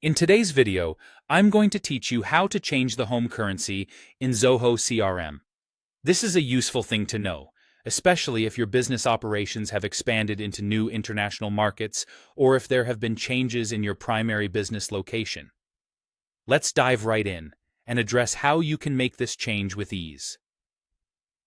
In today's video, I'm going to teach you how to change the home currency in Zoho CRM. This is a useful thing to know, especially if your business operations have expanded into new international markets or if there have been changes in your primary business location. Let's dive right in and address how you can make this change with ease.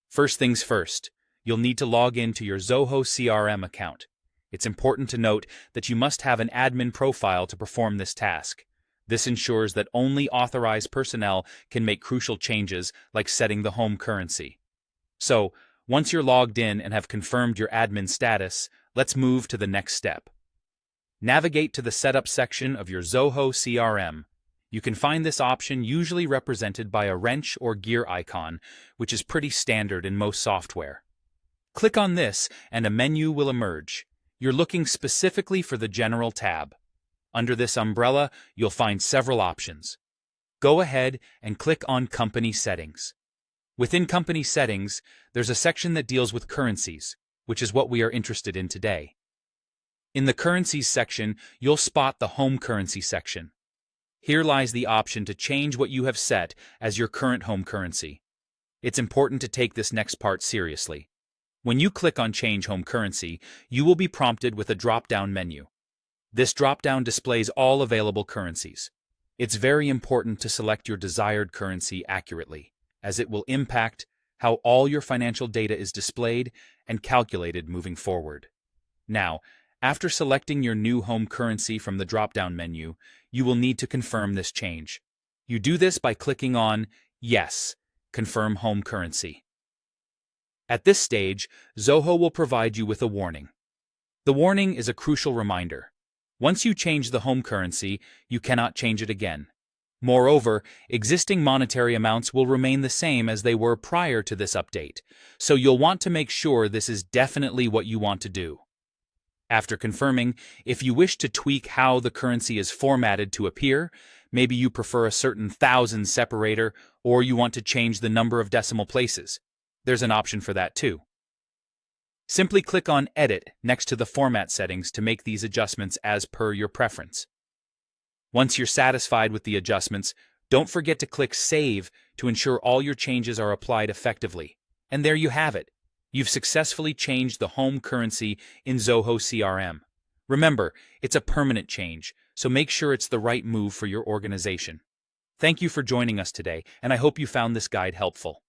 First things first, you'll need to log into your Zoho CRM account. It's important to note that you must have an admin profile to perform this task. This ensures that only authorized personnel can make crucial changes like setting the home currency. So, once you're logged in and have confirmed your admin status, let's move to the next step. Navigate to the Setup section of your Zoho CRM. You can find this option usually represented by a wrench or gear icon, which is pretty standard in most software. Click on this and a menu will emerge. You're looking specifically for the General tab. Under this umbrella, you'll find several options. Go ahead and click on Company Settings. Within Company Settings, there's a section that deals with currencies, which is what we are interested in today. In the Currencies section, you'll spot the Home Currency section. Here lies the option to change what you have set as your current home currency. It's important to take this next part seriously. When you click on Change Home Currency, you will be prompted with a drop-down menu. This drop-down displays all available currencies. It's very important to select your desired currency accurately, as it will impact how all your financial data is displayed and calculated moving forward. Now, after selecting your new home currency from the drop-down menu, you will need to confirm this change. You do this by clicking on Yes, Confirm Home Currency. At this stage, Zoho will provide you with a warning. The warning is a crucial reminder. Once you change the home currency, you cannot change it again. Moreover, existing monetary amounts will remain the same as they were prior to this update, so you'll want to make sure this is definitely what you want to do. After confirming, if you wish to tweak how the currency is formatted to appear, maybe you prefer a certain thousand separator or you want to change the number of decimal places, there's an option for that too. Simply click on Edit next to the Format settings to make these adjustments as per your preference. Once you're satisfied with the adjustments, don't forget to click Save to ensure all your changes are applied effectively. And there you have it. You've successfully changed the home currency in Zoho CRM. Remember, it's a permanent change, so make sure it's the right move for your organization. Thank you for joining us today, and I hope you found this guide helpful.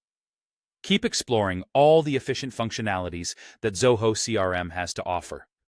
Keep exploring all the efficient functionalities that Zoho CRM has to offer.